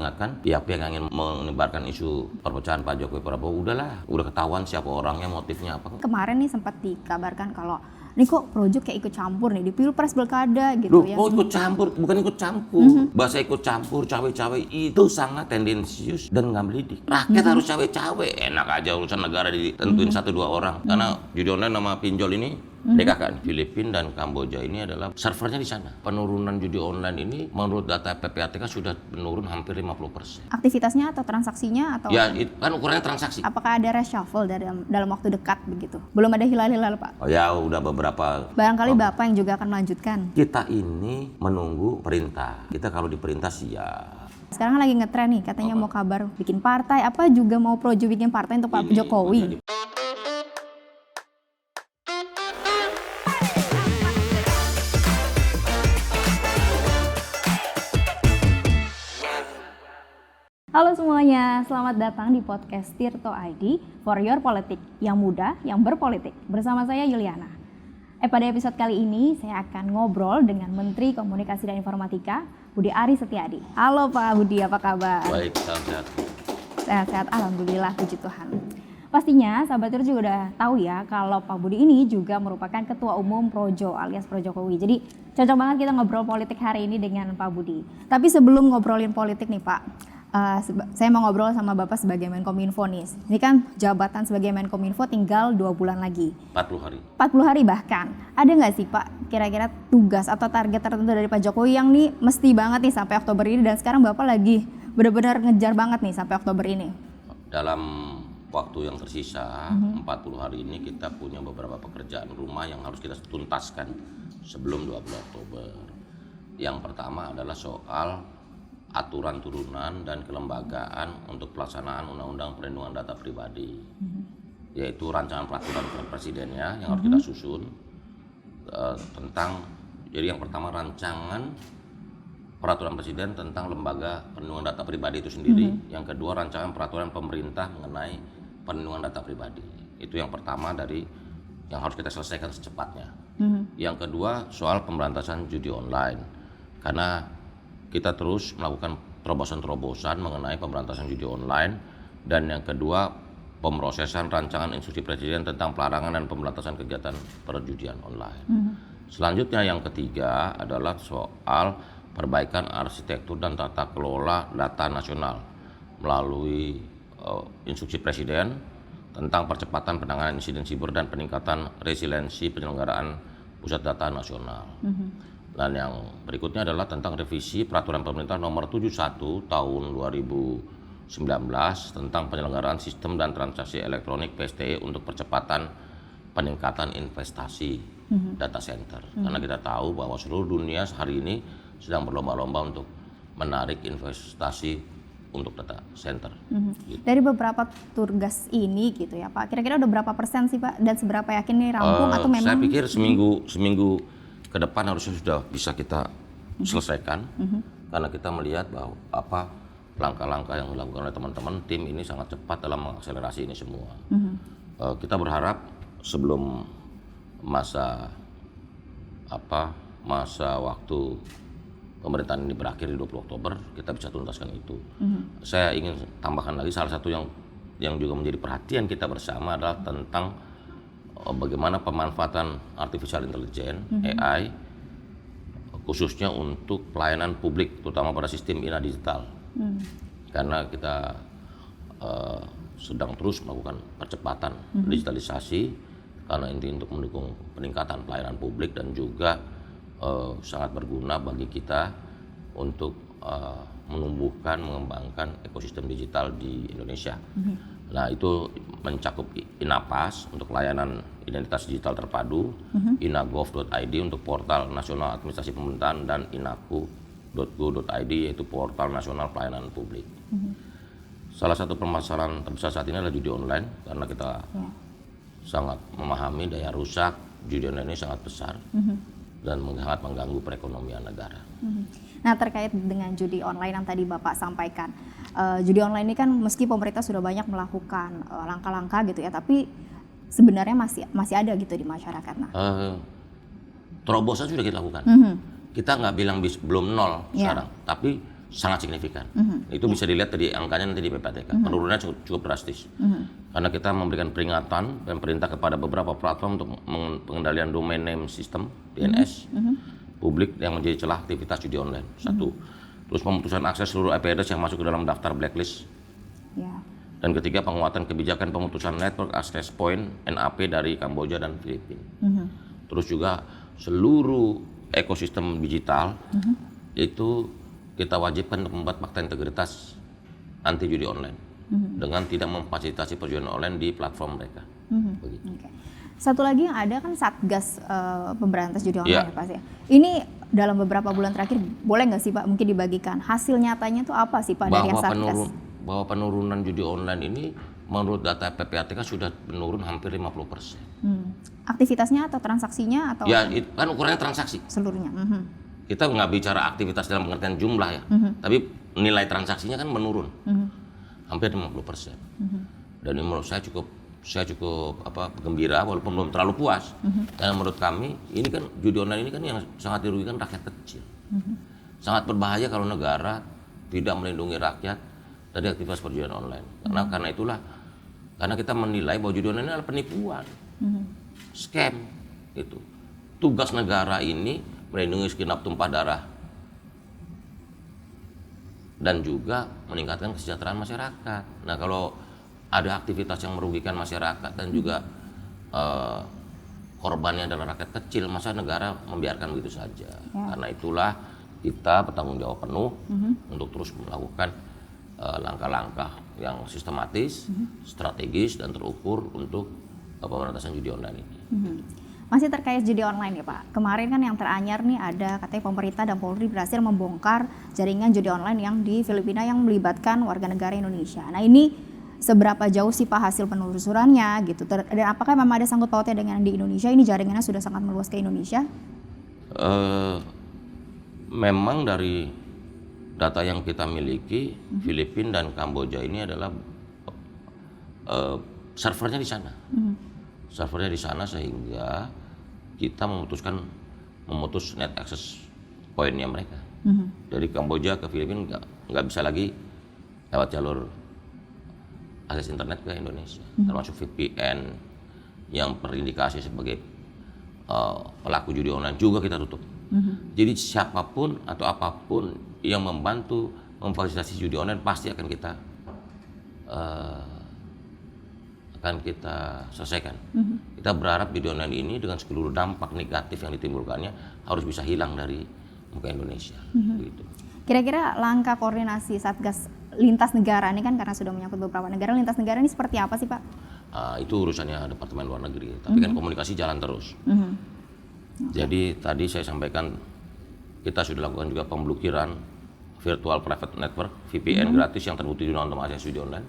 mengingatkan pihak-pihak yang ingin menyebarkan isu perpecahan Pak Jokowi Prabowo, udah ketahuan siapa orangnya, motifnya apa. Kemarin nih sempat dikabarkan kalau ini kok Projo kayak ikut campur nih di Pilpres Pilkada gitu ya. Oh ikut campur, bukan ikut campur. Bahasa ikut campur, cawe-cawe itu sangat tendensius dan nggak mendidik. Rakyat harus cawe-cawe, enak aja urusan negara ditentuin 1-2 orang. Karena judi online sama pinjol ini DKK, Filipina dan Kamboja ini adalah servernya di sana. Penurunan judi online ini menurut data PPATK sudah menurun hampir 50%. Aktivitasnya atau transaksinya atau? Ya, kan ukurannya transaksi. Apakah ada reshuffle dalam waktu dekat begitu? Belum ada hilal-hilal Pak? Oh ya, udah beberapa. Barangkali Bapak yang juga akan melanjutkan. Kita ini menunggu perintah. Kita kalau diperintah siap. Sekarang lagi ngetren nih, katanya mau kabar bikin partai, apa juga mau Projo bikin partai untuk Pak Jokowi. Halo semuanya, selamat datang di podcast Tirto ID for Your Politik, yang muda, yang berpolitik. Bersama saya Yuliana. Pada episode kali ini saya akan ngobrol dengan Menteri Komunikasi dan Informatika, Budi Aris Setiadi. Halo Pak Budi, apa kabar? Baik, sehat. Sehat-sehat, alhamdulillah, puji Tuhan. Pastinya sahabat Tirto juga udah tahu ya kalau Pak Budi ini juga merupakan Ketua Umum Projo alias Pro Jokowi. Jadi cocok banget kita ngobrol politik hari ini dengan Pak Budi. Tapi sebelum ngobrolin politik nih Pak, saya mau ngobrol sama Bapak sebagai Menkominfo nih. Ini kan jabatan sebagai Menkominfo tinggal 2 bulan lagi. 40 hari. 40 hari bahkan. Ada nggak sih Pak kira-kira tugas atau target tertentu dari Pak Jokowi yang nih mesti banget nih sampai Oktober ini, dan sekarang Bapak lagi benar-benar ngejar banget nih sampai Oktober ini? Dalam waktu yang tersisa, 40 hari ini kita punya beberapa pekerjaan rumah yang harus kita tuntaskan sebelum 20 Oktober. Yang pertama adalah soal aturan turunan dan kelembagaan untuk pelaksanaan Undang-Undang Perlindungan Data Pribadi, yaitu rancangan peraturan presidennya yang harus kita susun tentang. Jadi yang pertama rancangan peraturan presiden tentang lembaga perlindungan data pribadi itu sendiri. Yang kedua rancangan peraturan pemerintah mengenai perlindungan data pribadi. Itu yang pertama dari yang harus kita selesaikan secepatnya. Yang kedua soal pemberantasan judi online, karena kita terus melakukan terobosan-terobosan mengenai pemberantasan judi online. Dan yang kedua pemrosesan rancangan instruksi presiden tentang pelarangan dan pemberantasan kegiatan perjudian online. Selanjutnya yang ketiga adalah soal perbaikan arsitektur dan tata kelola data nasional melalui instruksi presiden tentang percepatan penanganan insiden siber dan peningkatan resiliensi penyelenggaraan pusat data nasional. Dan yang berikutnya adalah tentang revisi peraturan pemerintah nomor 71 tahun 2019 tentang penyelenggaraan sistem dan transaksi elektronik PSTE untuk percepatan peningkatan investasi data center. Karena kita tahu bahwa seluruh dunia hari ini sedang berlomba-lomba untuk menarik investasi untuk data center. Gitu. Dari beberapa tugas ini gitu ya Pak, kira-kira udah berapa persen sih Pak, dan seberapa yakin nih rampung atau memang? Saya pikir seminggu ke depan harusnya sudah bisa kita selesaikan, karena kita melihat bahwa langkah-langkah yang dilakukan oleh teman-teman tim ini sangat cepat dalam mengakselerasi ini semua. Kita berharap sebelum masa waktu pemerintahan ini berakhir di 20 Oktober kita bisa tuntaskan itu. Saya ingin tambahkan lagi salah satu yang juga menjadi perhatian kita bersama adalah tentang bagaimana pemanfaatan artificial intelligence AI khususnya untuk pelayanan publik, terutama pada sistem INA digital. Karena kita sedang terus melakukan percepatan digitalisasi, karena ini untuk mendukung peningkatan pelayanan publik dan juga sangat berguna bagi kita untuk menumbuhkan, mengembangkan ekosistem digital di Indonesia. Nah itu mencakup INAPAS untuk layanan identitas digital terpadu, inagov.id untuk portal nasional administrasi pemerintahan, dan inaku.go.id yaitu portal nasional pelayanan publik. Salah satu permasalahan terbesar saat ini adalah judi online, karena kita sangat memahami daya rusak judi online ini sangat besar dan sangat mengganggu perekonomian negara. Nah terkait dengan judi online yang tadi Bapak sampaikan, judi online ini kan meski pemerintah sudah banyak melakukan langkah-langkah gitu ya, tapi sebenarnya masih ada gitu di masyarakat. Nah, terobosan sudah kita lakukan. Kita nggak bilang belum nol sekarang, tapi sangat signifikan. Itu bisa dilihat dari angkanya nanti di PPATK. Penurunannya cukup drastis. Karena kita memberikan peringatan pemerintah kepada beberapa platform untuk pengendalian domain name system DNS publik yang menjadi celah aktivitas judi online. Satu. Terus pemutusan akses seluruh IP address yang masuk ke dalam daftar blacklist. Ya. Dan ketiga, penguatan kebijakan pemutusan network access point NAP dari Kamboja dan Filipina. Terus juga seluruh ekosistem digital itu kita wajibkan untuk membuat fakta integritas anti judi online dengan tidak memfasilitasi perjudian online di platform mereka. Begitu. Oke. Satu lagi yang ada kan Satgas pemberantas judi online Iya. ya Pak ya. Ini dalam beberapa bulan terakhir boleh nggak sih Pak mungkin dibagikan hasil nyatanya tuh apa sih Pak dari Satgas? Bahwa penurunan judi online ini menurut data PPATK sudah menurun hampir 50%. Aktivitasnya atau transaksinya atau Ya, kan ukurannya transaksi. seluruhnya? Kita nggak bicara aktivitas dalam pengertian jumlah ya, tapi nilai transaksinya kan menurun hampir 50%. Dan ini menurut saya cukup gembira walaupun belum terlalu puas. Karena menurut kami ini kan judi online ini kan yang sangat dirugikan rakyat kecil. Sangat berbahaya kalau negara tidak melindungi rakyat dari aktivitas perjudian online. Karena kita menilai bahwa judi online ini adalah penipuan, scam itu. Tugas negara ini melindungi segenap tumpah darah dan juga meningkatkan kesejahteraan masyarakat. Nah, kalau ada aktivitas yang merugikan masyarakat dan juga korbannya adalah rakyat kecil, masa negara membiarkan begitu saja. Karena itulah kita bertanggung jawab penuh untuk terus melakukan langkah-langkah yang sistematis, strategis dan terukur untuk pemberantasan judi online ini. Masih terkait judi online ya Pak. Kemarin kan yang teranyar nih ada katanya pemerintah dan Polri berhasil membongkar jaringan judi online yang di Filipina yang melibatkan warga negara Indonesia. Nah, ini seberapa jauh sih Pak hasil penelusurannya gitu? Dan apakah memang ada sangkut pautnya dengan di Indonesia? Ini jaringannya sudah sangat meluas ke Indonesia? Memang dari data yang kita miliki, Filipina dan Kamboja ini adalah servernya di sana. Servernya di sana sehingga kita memutus net access pointnya mereka. Dari Kamboja ke Filipina nggak bisa lagi lewat jalur akses internet ke Indonesia, termasuk VPN yang terindikasi sebagai pelaku judi online juga kita tutup. Jadi siapapun atau apapun yang membantu memfasilitasi judi online pasti akan kita selesaikan. Kita berharap judi online ini dengan seluruh dampak negatif yang ditimbulkannya harus bisa hilang dari muka Indonesia. Begitu. Kira-kira langkah koordinasi Satgas lintas negara ini kan karena sudah menyangkut beberapa negara, lintas negara ini seperti apa sih Pak? Itu urusannya Departemen Luar Negeri, tapi kan komunikasi jalan terus. Jadi tadi saya sampaikan kita sudah lakukan juga pemblokiran virtual private network VPN gratis yang terbukti untuk akses judi online.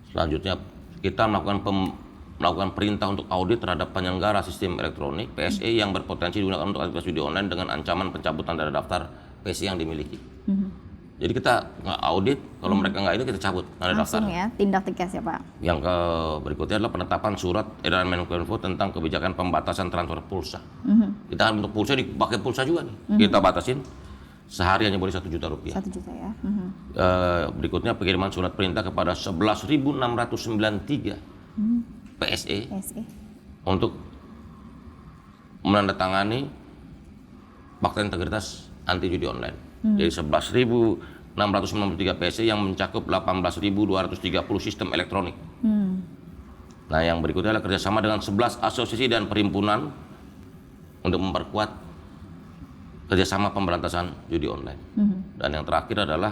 Selanjutnya kita melakukan perintah untuk audit terhadap penyelenggara sistem elektronik PSE yang berpotensi digunakan untuk aktivitas judi online dengan ancaman pencabutan dari daftar PSE yang dimiliki. Jadi kita nggak audit, kalau mereka nggak ini kita cabut dari daftar. Langsung ya, tindak tegas ya Pak. Yang berikutnya adalah penetapan surat edaran Menkominfo tentang kebijakan pembatasan transfer pulsa. Kita kan untuk pulsa dipakai pulsa juga nih. Kita batasin sehari hanya boleh 1 juta rupiah. 1 juta ya. Berikutnya pengiriman surat perintah kepada 11.693 PSE untuk menandatangani fakta integritas anti judi online. Jadi 11.693 PSE yang mencakup 18.230 sistem elektronik. Nah, yang berikutnya adalah kerjasama dengan 11 asosiasi dan perhimpunan untuk memperkuat kerjasama pemberantasan judi online. Dan yang terakhir adalah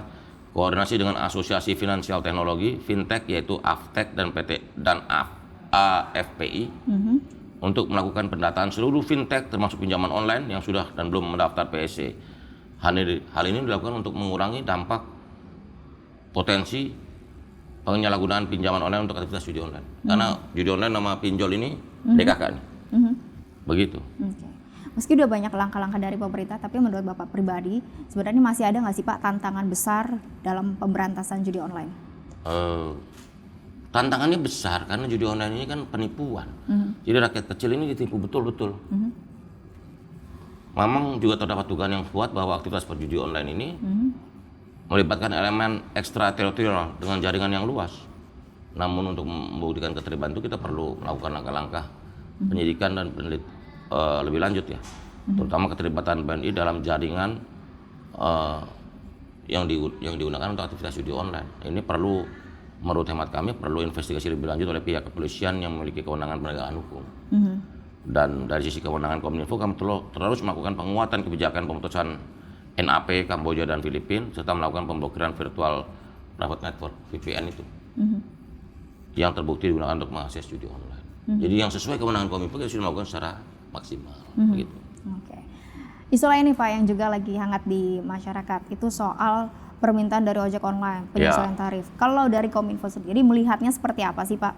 koordinasi dengan asosiasi finansial teknologi, fintech yaitu AFTEK dan AFPI untuk melakukan pendataan seluruh fintech termasuk pinjaman online yang sudah dan belum mendaftar PSE. Hal ini dilakukan untuk mengurangi dampak potensi penyalahgunaan pinjaman online untuk aktivitas judi online. Karena judi online nama pinjol ini DKK nih. Begitu. Meski udah banyak langkah-langkah dari pemerintah, tapi menurut Bapak pribadi, sebenarnya masih ada nggak sih Pak tantangan besar dalam pemberantasan judi online? Tantangannya besar karena judi online ini kan penipuan. Jadi rakyat kecil ini ditipu betul-betul. Memang juga terdapat dugaan yang kuat bahwa aktivitas perjudi online ini melibatkan elemen ekstrateritorial dengan jaringan yang luas. Namun untuk membuktikan keterlibatan itu kita perlu melakukan langkah-langkah penyidikan dan lebih lanjut ya. Terutama keterlibatan BNI dalam jaringan yang digunakan untuk aktivitas judi online. Ini perlu, menurut hemat kami, perlu investigasi lebih lanjut oleh pihak kepolisian yang memiliki kewenangan penegakan hukum. Dan dari sisi kewenangan Kominfo, kami terus melakukan penguatan kebijakan pemutusan NAP Kamboja dan Filipina serta melakukan pemblokiran virtual private network VPN itu yang terbukti digunakan untuk mengakses judi online. Jadi yang sesuai kewenangan Kominfo kita sudah melakukan secara maksimal. Begitu. Oke. Isu lain nih Pak yang juga lagi hangat di masyarakat itu soal permintaan dari ojek online penyesuaian tarif. Kalau dari Kominfo sendiri melihatnya seperti apa sih Pak?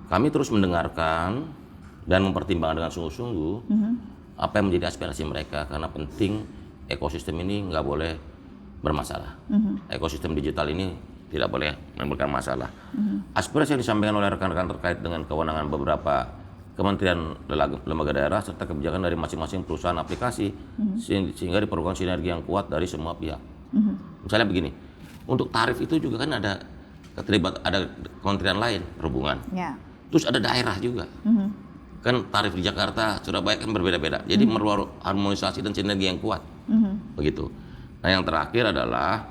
Kami terus mendengarkan dan mempertimbangkan dengan sungguh-sungguh apa yang menjadi aspirasi mereka, karena penting ekosistem ini nggak boleh bermasalah. Ekosistem digital ini tidak boleh menimbulkan masalah. Aspirasi yang disampaikan oleh rekan-rekan terkait dengan kewenangan beberapa kementerian lembaga daerah serta kebijakan dari masing-masing perusahaan aplikasi sehingga diperlukan sinergi yang kuat dari semua pihak. Misalnya begini, untuk tarif itu juga kan ada kementerian lain, perhubungan. Terus ada daerah juga. Kan tarif di Jakarta, Surabaya kan berbeda-beda. Jadi perlu harmonisasi dan sinergi yang kuat. Begitu. Nah, yang terakhir adalah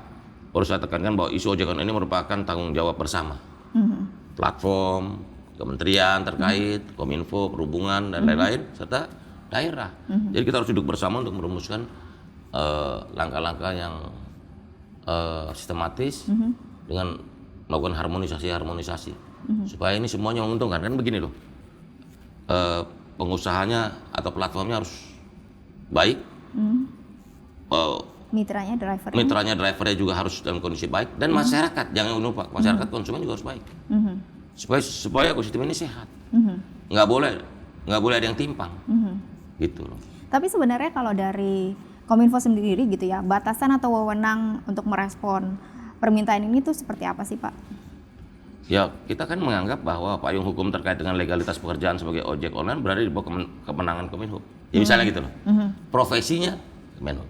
perlu saya tekankan bahwa isu ojek online ini merupakan tanggung jawab bersama. Platform, kementerian terkait, Kominfo, perhubungan dan lain-lain serta daerah. Jadi kita harus duduk bersama untuk merumuskan langkah-langkah yang sistematis dengan melakukan harmonisasi supaya ini semuanya menguntungkan. Kan begini loh, pengusahanya atau platformnya harus baik, mitranya drivernya juga harus dalam kondisi baik, dan masyarakat jangan lupa, masyarakat konsumen juga harus baik, supaya ekosistem ini sehat. Nggak boleh ada yang timpang, gitu loh. Tapi sebenarnya kalau dari Kominfo sendiri gitu ya, batasan atau wewenang untuk merespon permintaan ini tuh seperti apa sih Pak? Ya, kita kan menganggap bahwa payung hukum terkait dengan legalitas pekerjaan sebagai ojek online berada di bawah kemenangan Kominfo. Ya misalnya gitu loh. Profesinya Kemenhub.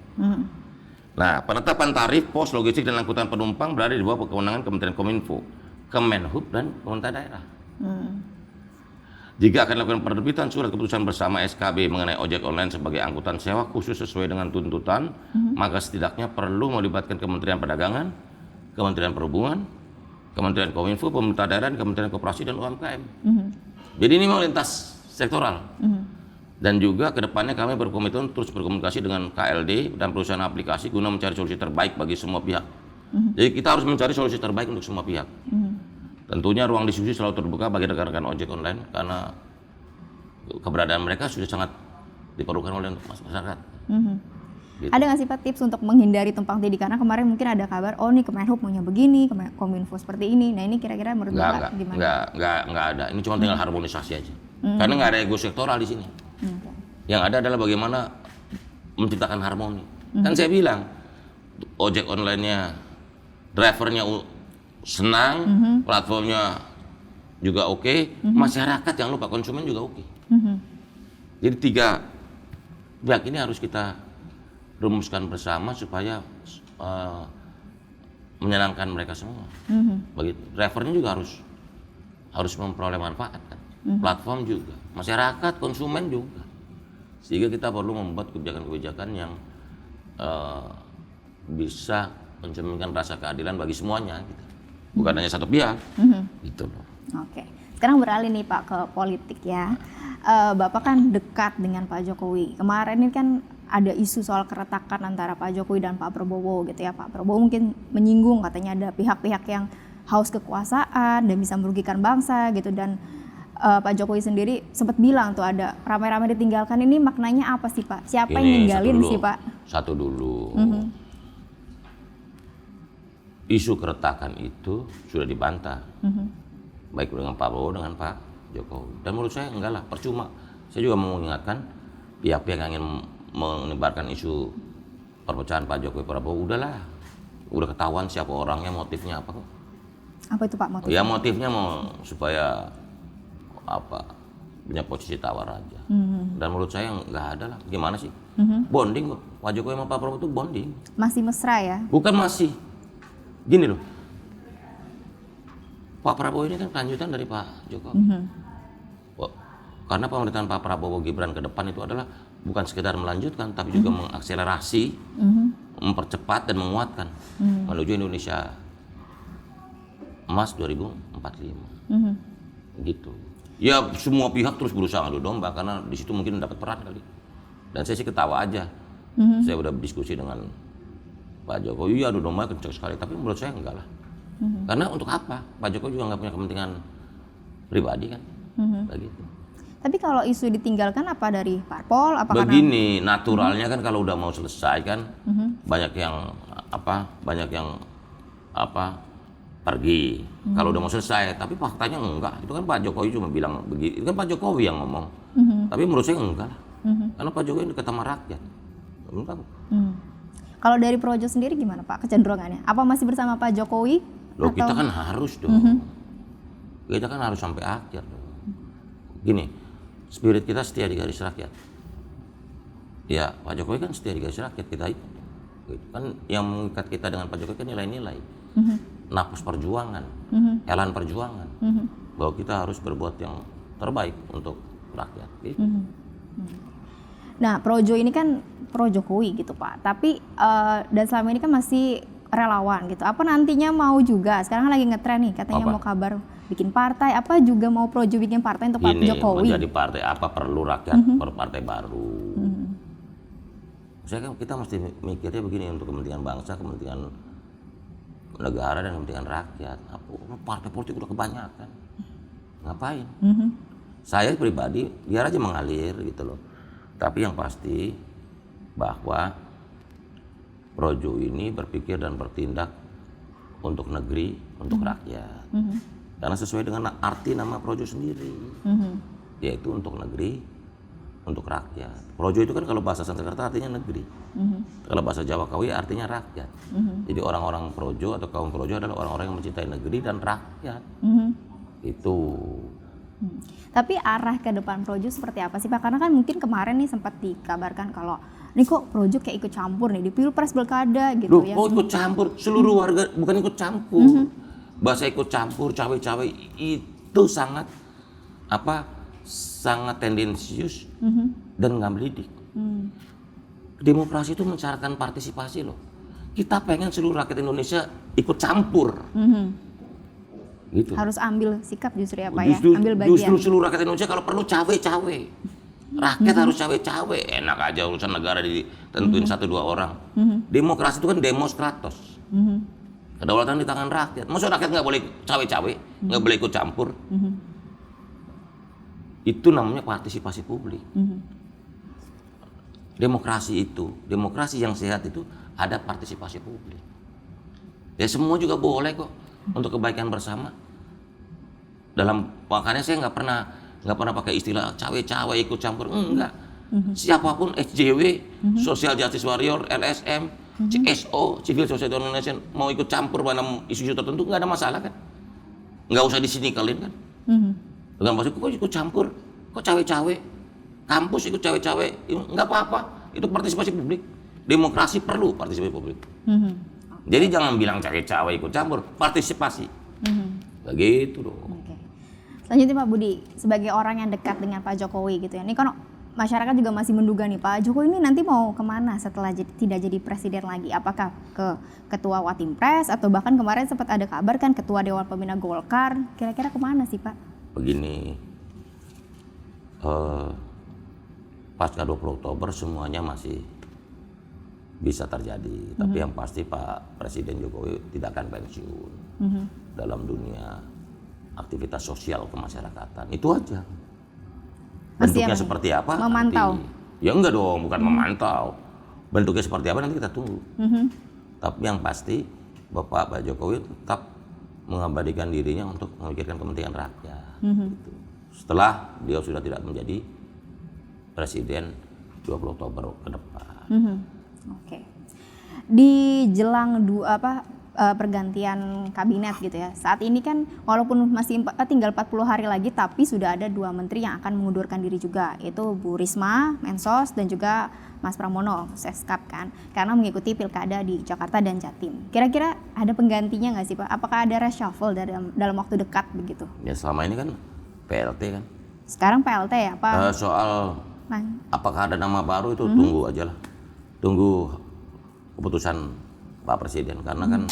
Nah, penetapan tarif pos, logistik dan angkutan penumpang berada di bawah kewenangan Kementerian Kominfo, Kemenhub dan pemerintah daerah. Jika akan dilakukan penerbitan surat keputusan bersama SKB mengenai ojek online sebagai angkutan sewa khusus sesuai dengan tuntutan, maka setidaknya perlu melibatkan Kementerian Perdagangan, Kementerian Perhubungan, Kementerian Kominfo, pemerintah daerah, dan Kementerian Koperasi dan UMKM. Jadi ini memang lintas sektoral. Dan juga kedepannya kami berkomitmen terus berkomunikasi dengan KLD dan perusahaan aplikasi guna mencari solusi terbaik bagi semua pihak. Jadi kita harus mencari solusi terbaik untuk semua pihak. Tentunya ruang diskusi selalu terbuka bagi rekan-rekan ojek online karena keberadaan mereka sudah sangat diperlukan oleh masyarakat. Gitu. Ada nggak sih Pak tips untuk menghindari tumpang tindih? Karena kemarin mungkin ada kabar, oh nih Kemenhub maunya begini, Kominfo seperti ini. Nah ini kira-kira menurut Bapak gimana? Nggak ada. Ini cuma tinggal harmonisasi aja. Karena nggak ada ego sektoral di sini. Yang ada adalah bagaimana menciptakan harmoni. Kan saya bilang, ojek online-nya, drivernya senang, platformnya juga oke, masyarakat jangan lupa, konsumen juga oke. Jadi tiga pihak ini harus kita rumuskan bersama supaya menyenangkan mereka semua. Begitu. Drivernya juga harus memperoleh manfaat kan. Platform juga, masyarakat, konsumen juga. Sehingga kita perlu membuat kebijakan-kebijakan yang bisa mencerminkan rasa keadilan bagi semuanya, gitu. Bukan hanya satu pihak, gitu loh. Oke, sekarang beralih nih Pak ke politik ya. Bapak kan dekat dengan Pak Jokowi. Kemarin ini kan ada isu soal keretakan antara Pak Jokowi dan Pak Prabowo gitu ya. Pak Prabowo mungkin menyinggung katanya ada pihak-pihak yang haus kekuasaan dan bisa merugikan bangsa gitu, dan Pak Jokowi sendiri sempat bilang tuh ada ramai-ramai ditinggalkan. Ini maknanya apa sih Pak? Siapa yang ninggalin sih Pak? Satu dulu. Isu keretakan itu sudah dibantah, baik dengan Pak Prabowo dengan Pak Jokowi. Dan menurut saya enggak lah, percuma. Saya juga mau mengingatkan pihak-pihak yang ingin menyebarkan isu perpecahan Pak Jokowi Prabowo, udahlah, udah ketahuan siapa orangnya, motifnya apa kok. Apa itu Pak motifnya? Ya motifnya mau supaya punya posisi tawar aja. Dan menurut saya nggak ada lah. Gimana sih? Bonding kok. Pak Jokowi sama Pak Prabowo itu bonding. Masih mesra ya? Bukan masih. Gini loh, Pak Prabowo ini kan kelanjutan dari Pak Jokowi. Karena pemerintahan Pak Prabowo Gibran ke depan itu adalah bukan sekedar melanjutkan, tapi juga mengakselerasi, mempercepat dan menguatkan menuju Indonesia emas 2045. Gitu. Ya semua pihak terus berusaha ngadu domba karena di situ mungkin dapat peran kali. Dan saya sih ketawa aja. Saya udah berdiskusi dengan Pak Jokowi, ya adu domba kencang sekali, tapi menurut saya enggak lah. Karena untuk apa? Pak Jokowi juga nggak punya kepentingan pribadi kan, begitu. Tapi kalau isu ditinggalkan apa dari parpol? Apa Begini, naturalnya kan kalau udah mau selesai kan, banyak yang pergi. Kalau udah mau selesai, tapi faktanya enggak. Itu kan Pak Jokowi cuma bilang begitu. Itu kan Pak Jokowi yang ngomong. Tapi menurut saya enggak lah. Karena Pak Jokowi dekat sama rakyat. Menurut kamu? Kalau dari Projo sendiri gimana Pak kecenderungannya? Apa masih bersama Pak Jokowi? Loh kita kan harus dong. Kita kan harus sampai akhir dong. Gini, spirit kita setia di garis rakyat. Ya Pak Jokowi kan setia di garis rakyat, kita itu. Kan yang mengikat kita dengan Pak Jokowi kan nilai-nilai. Nafas perjuangan, elan perjuangan. Bahwa kita harus berbuat yang terbaik untuk rakyat. Gitu. Nah, Projo ini kan pro Jokowi gitu Pak, tapi dan selama ini kan masih relawan gitu. Apa nantinya mau juga, sekarang lagi ngetren nih katanya mau kabar bikin partai, apa juga mau Projo bikin partai untuk Pak Jokowi? Menjadi partai apa perlu rakyat berpartai baru. Saya kan kita mesti mikirnya begini, untuk kepentingan bangsa, kepentingan negara dan kepentingan rakyat. Partai politik udah kebanyakan. Ngapain? Saya pribadi biar aja mengalir gitu loh. Tapi yang pasti bahwa Projo ini berpikir dan bertindak untuk negeri, untuk rakyat. Karena sesuai dengan arti nama Projo sendiri, yaitu untuk negeri, untuk rakyat. Projo itu kan kalau bahasa Sanskerta artinya negeri. Kalau bahasa Jawa Kawi artinya rakyat. Jadi orang-orang Projo atau kaum Projo adalah orang-orang yang mencintai negeri dan rakyat. Itu. Tapi arah ke depan Projo seperti apa sih Pak? Karena kan mungkin kemarin nih sempat dikabarkan kalau ini kok Projo kayak ikut campur nih di Pilpres Pilkada gitu. Loh, ya. kok ikut campur? Seluruh warga bukan ikut campur. Bahasa ikut campur, cawe-cawe itu sangat sangat tendensius dan nggak mendidik. Demokrasi itu mensyaratkan partisipasi loh. Kita pengen seluruh rakyat Indonesia ikut campur. Gitu. Harus ambil sikap justru ya Pak ya, ambil bagian. Justru seluruh rakyat Indonesia kalau perlu cawe-cawe. Rakyat harus cawe-cawe, enak aja urusan negara ditentuin 1-2 orang. Demokrasi itu kan demos kratos. Kedaulatan di tangan rakyat. Maksud rakyat nggak boleh cawe-cawe, nggak boleh ikut campur. Itu namanya partisipasi publik. Demokrasi yang sehat itu ada partisipasi publik. Ya semua juga boleh kok untuk kebaikan bersama. Makanya saya nggak pernah pakai istilah cawe-cawe ikut campur, enggak. Siapapun SJW, Social Justice Warrior, LSM, CSO, Civil Society Organization mau ikut campur dalam isu-isu tertentu nggak ada masalah kan? Nggak usah disinikalin kan? Dengan maksud kok ikut campur, kok cawe-cawe, kampus ikut cawe-cawe, nggak apa-apa. Itu partisipasi publik. Demokrasi perlu partisipasi publik. Jadi jangan bilang cawe-cawe ikut campur, partisipasi. Begitu dong. Oke. Selanjutnya Pak Budi, sebagai orang yang dekat dengan Pak Jokowi gitu ya, ini kan masyarakat juga masih menduga nih Pak Jokowi ini nanti mau kemana setelah tidak jadi presiden lagi? Apakah ke ketua Watimpres atau bahkan kemarin sempat ada kabar kan ketua Dewan Pembina Golkar? Kira-kira kemana sih Pak? Begini, pasca 20 Oktober semuanya masih bisa terjadi. Tapi yang pasti Pak Presiden Jokowi tidak akan pensiun dalam dunia aktivitas sosial kemasyarakatan. Itu aja. Bentuknya seperti apa? Memantau. Nanti. Ya enggak dong, bukan memantau. Bentuknya seperti apa nanti kita tunggu. Tapi yang pasti Pak Jokowi tetap mengabadikan dirinya untuk memikirkan kepentingan rakyat. Gitu. Setelah dia sudah tidak menjadi presiden 20 Oktober ke depan. Oke. Di jelang pergantian kabinet gitu ya. Saat ini kan walaupun masih tinggal 40 hari lagi, tapi sudah ada 2 menteri yang akan mengundurkan diri juga, yaitu Bu Risma, Mensos, dan juga Mas Pramono, Seskap kan, karena mengikuti pilkada di Jakarta dan Jatim. Kira-kira ada penggantinya nggak sih Pak? Apakah ada reshuffle dalam waktu dekat begitu? Ya selama ini kan PLT kan. Sekarang PLT ya Pak? Soal apakah ada nama baru itu tunggu aja lah. Tunggu keputusan Pak Presiden, karena kan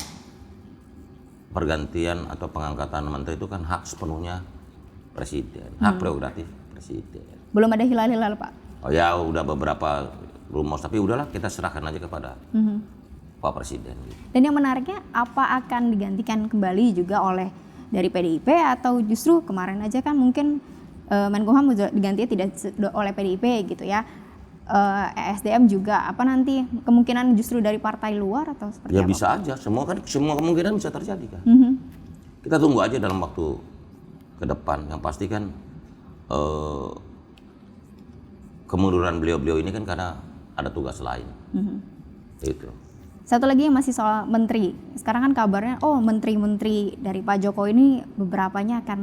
pergantian atau pengangkatan menteri itu kan hak sepenuhnya Presiden, hak prerogatif Presiden. Belum ada hilal-hilal Pak? Oh ya udah beberapa rumor, tapi udahlah kita serahkan aja kepada Pak Presiden. Gitu. Dan yang menariknya, apa akan digantikan kembali juga oleh dari PDIP atau justru kemarin aja kan mungkin Menkumham digantinya tidak oleh PDIP gitu ya. ESDM juga, apa nanti kemungkinan justru dari partai luar atau seperti ya apa? bisa aja, semua kemungkinan bisa terjadi kan. Kita tunggu aja dalam waktu ke depan. Yang pasti kan kemunduran beliau ini kan karena ada tugas lain. Itu. Satu lagi yang masih soal menteri. Sekarang kan kabarnya, menteri-menteri dari Pak Jokowi ini beberapanya akan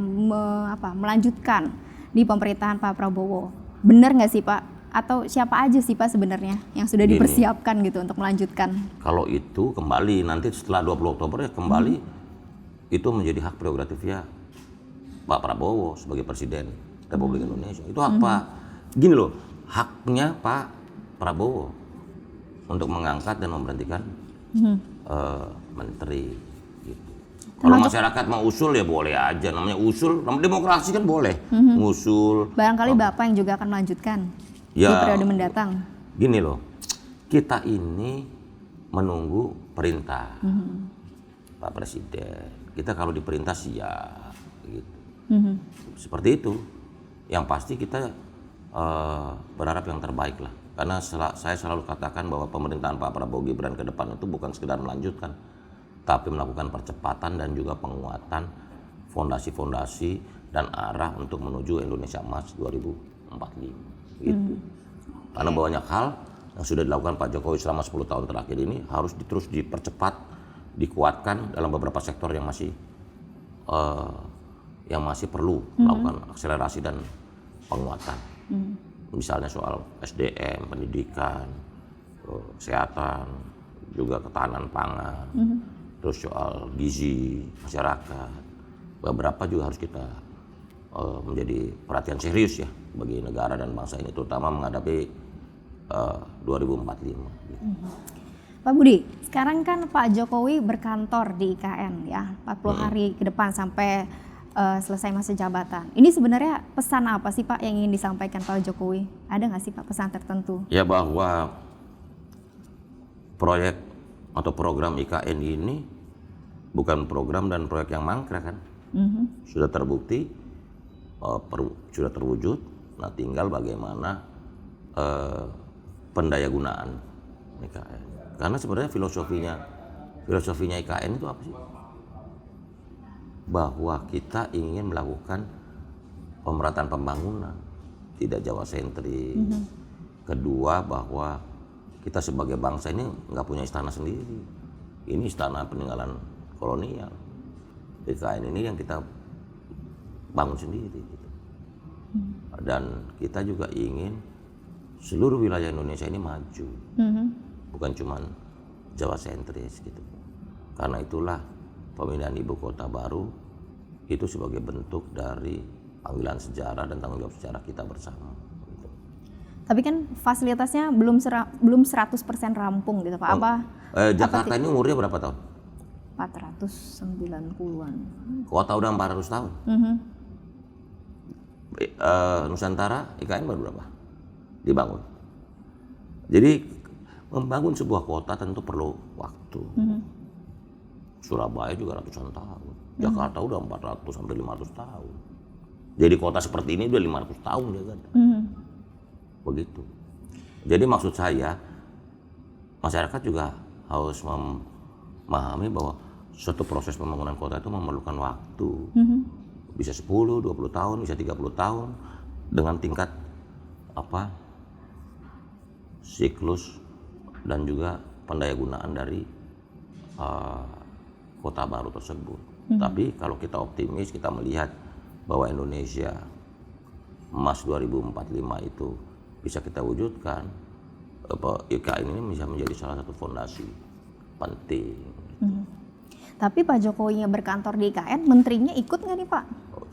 melanjutkan di pemerintahan Pak Prabowo. Benar nggak sih Pak? Atau siapa aja sih Pak sebenarnya yang sudah dipersiapkan gitu untuk melanjutkan? Kalau itu kembali nanti setelah 20 Oktober ya kembali itu menjadi hak prerogatifnya Pak Prabowo sebagai Presiden Republik Indonesia. Itu hak Pak, gini loh, haknya Pak Prabowo untuk mengangkat dan memberhentikan menteri. Gitu. Kalau masyarakat mau usul ya boleh aja, namanya usul, namanya demokrasi kan boleh ngusul. Barangkali Bapak yang juga akan melanjutkan di periode mendatang. Gini loh, kita ini menunggu perintah Pak Presiden. Kita kalau diperintah siap, gitu. Seperti itu. Yang pasti kita berharap yang terbaik lah. Karena saya selalu katakan bahwa pemerintahan Pak Prabowo Gibran ke depan itu bukan sekedar melanjutkan, tapi melakukan percepatan dan juga penguatan fondasi-fondasi dan arah untuk menuju Indonesia Emas 2045. Gitu. Karena banyak hal yang sudah dilakukan Pak Jokowi selama 10 tahun terakhir ini harus terus dipercepat, dikuatkan dalam beberapa sektor yang masih perlu melakukan akselerasi dan penguatan. Misalnya soal SDM, pendidikan, kesehatan, juga ketahanan pangan, terus soal gizi masyarakat. Beberapa juga harus kita menjadi perhatian serius ya bagi negara dan bangsa ini, terutama menghadapi 2045. Pak Budi, sekarang kan Pak Jokowi berkantor di IKN ya, 40 hari ke depan sampai selesai masa jabatan. Ini sebenarnya pesan apa sih Pak yang ingin disampaikan Pak Jokowi? Ada nggak sih Pak pesan tertentu? Ya bahwa proyek atau program IKN ini bukan program dan proyek yang mangkrak kan. Sudah terbukti, sudah terwujud. Nah tinggal bagaimana pendayagunaan IKN. Karena sebenarnya filosofinya IKN itu apa sih? Bahwa kita ingin melakukan pemerataan pembangunan, tidak Jawa sentris. Kedua, bahwa kita sebagai bangsa ini nggak punya istana sendiri. Ini istana peninggalan kolonial. IKN ini yang kita bangun sendiri. Gitu. Dan kita juga ingin seluruh wilayah Indonesia ini maju, bukan cuma Jawa sentris gitu. Karena itulah pemindahan ibu kota baru itu sebagai bentuk dari panggilan sejarah dan tanggung jawab sejarah kita bersama. Gitu. Tapi kan fasilitasnya belum 100% rampung gitu Pak. Jakarta ini umurnya berapa tahun? 490-an. Kota udah 400 tahun. Nusantara IKN baru berapa dibangun? Jadi membangun sebuah kota tentu perlu waktu. Surabaya juga ratusan tahun. Jakarta udah 400 sampai 500 tahun. Jadi kota seperti ini udah 500 tahun ya kan. Begitu. Jadi maksud saya masyarakat juga harus memahami bahwa suatu proses pembangunan kota itu memerlukan waktu. Bisa 10, 20 tahun, bisa 30 tahun dengan tingkat siklus dan juga pendayagunaan dari kota baru tersebut. Tapi kalau kita optimis, kita melihat bahwa Indonesia emas 2045 itu bisa kita wujudkan, IKN ini bisa menjadi salah satu fondasi penting. Tapi Pak Jokowi berkantor di IKN, menterinya ikut nggak nih Pak?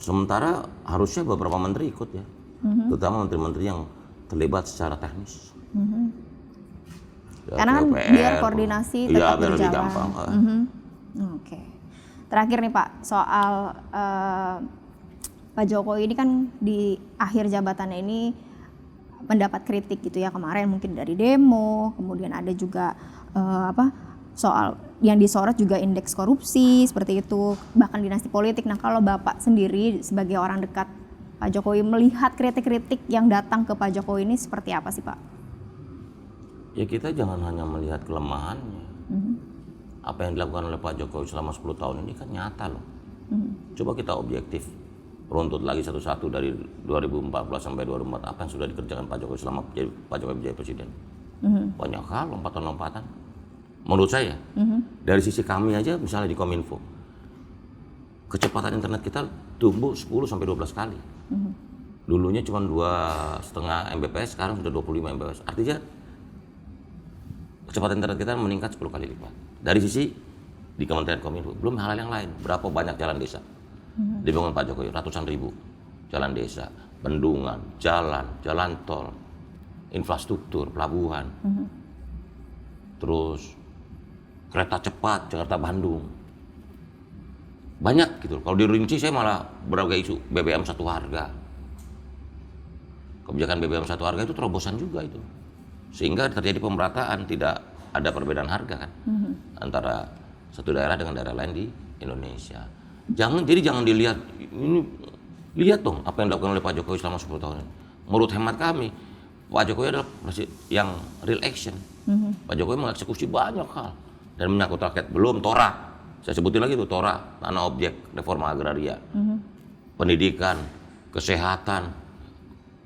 Sementara harusnya beberapa menteri ikut ya, terutama menteri-menteri yang terlibat secara teknis. Ya, karena kan PUPR, biar koordinasi tetap biar lebih berjalan. gampang. Oke. Terakhir nih Pak, soal Pak Jokowi ini kan di akhir jabatannya ini mendapat kritik gitu ya, kemarin mungkin dari demo, kemudian ada juga soal yang disorot juga indeks korupsi seperti itu, bahkan dinasti politik. Nah, kalau Bapak sendiri sebagai orang dekat Pak Jokowi melihat kritik-kritik yang datang ke Pak Jokowi ini seperti apa sih Pak? Ya kita jangan hanya melihat kelemahannya. Apa yang dilakukan oleh Pak Jokowi selama 10 tahun ini kan nyata loh. Coba kita objektif, runtut lagi satu-satu dari 2014 sampai 2004, apa yang sudah dikerjakan Pak Jokowi selama Pak Jokowi menjadi presiden. Banyak hal, lompatan-lompatan. Menurut saya, dari sisi kami aja misalnya di Kominfo, kecepatan internet kita tumbuh 10 sampai 12 kali. Dulunya cuma 2,5 Mbps, sekarang sudah 25 Mbps. Artinya kecepatan internet kita meningkat 10 kali lipat. Dari sisi di Kementerian Kominfo, belum hal yang lain. Berapa banyak jalan desa dibangun Pak Jokowi, ratusan ribu jalan desa, bendungan, jalan tol, infrastruktur, pelabuhan, terus kereta cepat Jakarta-Bandung. Banyak gitu. Kalau dirinci saya malah berbagai isu BBM satu harga. Kebijakan BBM satu harga itu terobosan juga itu. Sehingga terjadi pemerataan, tidak ada perbedaan harga kan antara satu daerah dengan daerah lain di Indonesia. Jangan dilihat ini, lihat dong apa yang dilakukan oleh Pak Jokowi selama 10 tahun ini. Menurut hemat kami, Pak Jokowi adalah yang real action. Pak Jokowi mengeksekusi banyak hal dan menyangkut rakyat. Belum Tora, saya sebutin lagi tuh Tora, tanah objek, reforma agraria, pendidikan, kesehatan,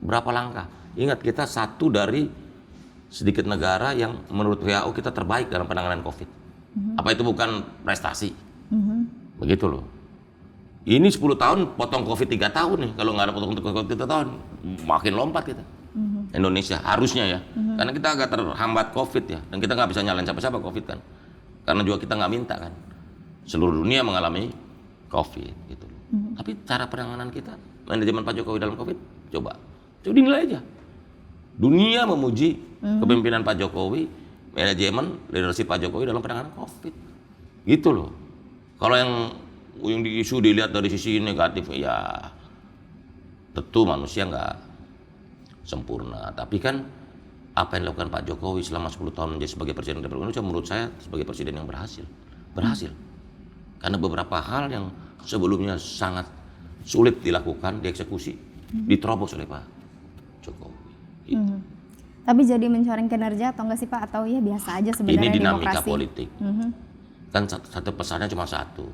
berapa langkah. Ingat kita satu dari sedikit negara yang menurut WHO kita terbaik dalam penanganan COVID. Apa itu bukan prestasi? Begitu loh. Ini 10 tahun potong COVID 3 tahun nih. Kalau nggak ada potong COVID 3 tahun, makin lompat kita. Indonesia harusnya ya. Karena kita agak terhambat COVID ya. Dan kita nggak bisa nyalain siapa-siapa COVID kan. Karena juga kita nggak minta kan. Seluruh dunia mengalami COVID gitu. Tapi cara penanganan kita, manajemen Pak Jokowi dalam COVID, coba dinilai aja. Dunia memuji kepemimpinan Pak Jokowi, manajemen leadership Pak Jokowi dalam penanganan COVID. Gitu loh. Kalau yang di isu dilihat dari sisi negatif, ya tentu manusia nggak sempurna. Tapi kan apa yang dilakukan Pak Jokowi selama 10 tahun menjadi sebagai Presiden Republik Indonesia, menurut saya sebagai Presiden yang berhasil. Karena beberapa hal yang sebelumnya sangat sulit dilakukan, dieksekusi, diterobos oleh Pak Jokowi. Gitu. Tapi jadi mencoreng kinerja atau enggak sih Pak? Atau ya biasa aja sebenarnya Ini dinamika demokrasi politik. Kan satu pesannya cuma satu.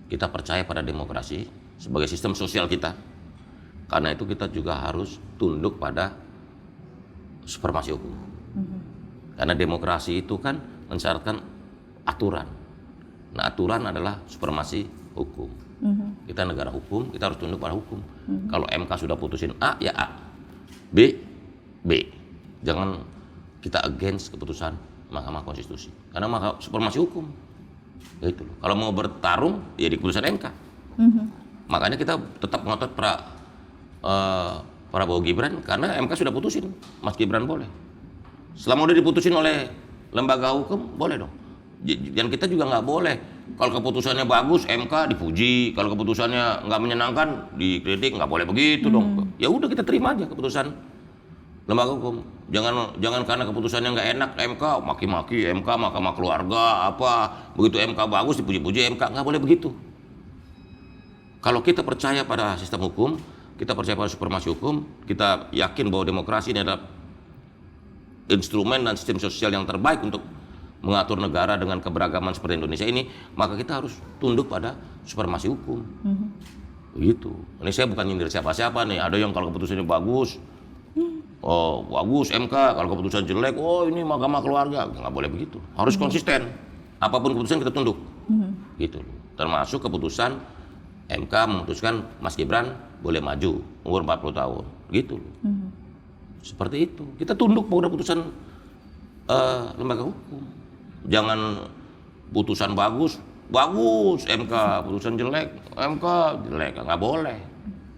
Kita percaya pada demokrasi sebagai sistem sosial kita. Karena itu kita juga harus tunduk pada supremasi hukum. Karena demokrasi itu kan mensyaratkan aturan. Nah, aturan adalah supremasi hukum. Kita negara hukum, kita harus tunduk pada hukum. Kalau MK sudah putusin A, ya A. B. Jangan kita against keputusan Mahkamah Konstitusi. Karena supremasi hukum. Gitu loh. Kalau mau bertarung, ya di keputusan MK. Makanya kita tetap ngotot Prabowo Gibran, karena MK sudah putusin, Mas Gibran boleh. Selama udah diputusin oleh lembaga hukum, boleh dong. Dan kita juga nggak boleh, kalau keputusannya bagus, MK dipuji, kalau keputusannya nggak menyenangkan, dikritik, nggak boleh begitu dong. Ya udah kita terima aja keputusan lembaga hukum. Jangan karena keputusannya nggak enak, MK maki-maki, MK Mahkamah Keluarga, begitu MK bagus dipuji-puji MK, nggak boleh begitu. Kalau kita percaya pada sistem hukum, kita percaya pada supremasi hukum, kita yakin bahwa demokrasi ini adalah instrumen dan sistem sosial yang terbaik untuk mengatur negara dengan keberagaman seperti Indonesia ini, maka kita harus tunduk pada supremasi hukum. Begitu. Ini saya bukan nyindir siapa-siapa nih. Ada yang kalau keputusannya bagus, oh bagus MK, kalau keputusan jelek, oh ini Mahkamah Keluarga. Nggak boleh begitu. Harus konsisten. Apapun keputusan kita tunduk. Gitu loh. Termasuk keputusan MK memutuskan Mas Gibran boleh maju umur 40 tahun. Gitu loh. Seperti itu. Kita tunduk pada putusan lembaga hukum. Jangan putusan bagus, MK, putusan jelek, MK jelek, nggak boleh.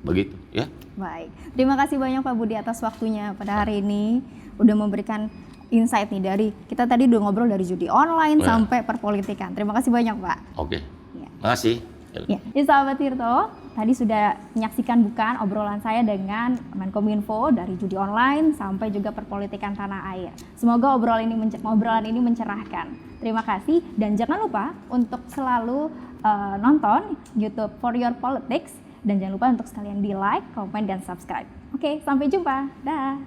Begitu ya. Baik, terima kasih banyak Pak Budi atas waktunya pada hari ini, udah memberikan insight nih dari kita tadi udah ngobrol dari judi online sampai perpolitikan. Terima kasih banyak Pak. Oke, Ya. makasih. Ya, sahabat Tirto, tadi sudah menyaksikan bukan obrolan saya dengan Menkominfo dari judi online sampai juga perpolitikan tanah air. Semoga obrolan ini mencerahkan. Terima kasih dan jangan lupa untuk selalu nonton YouTube For Your Politics dan jangan lupa untuk sekalian di like, komen, dan subscribe. Oke, sampai jumpa. Dah.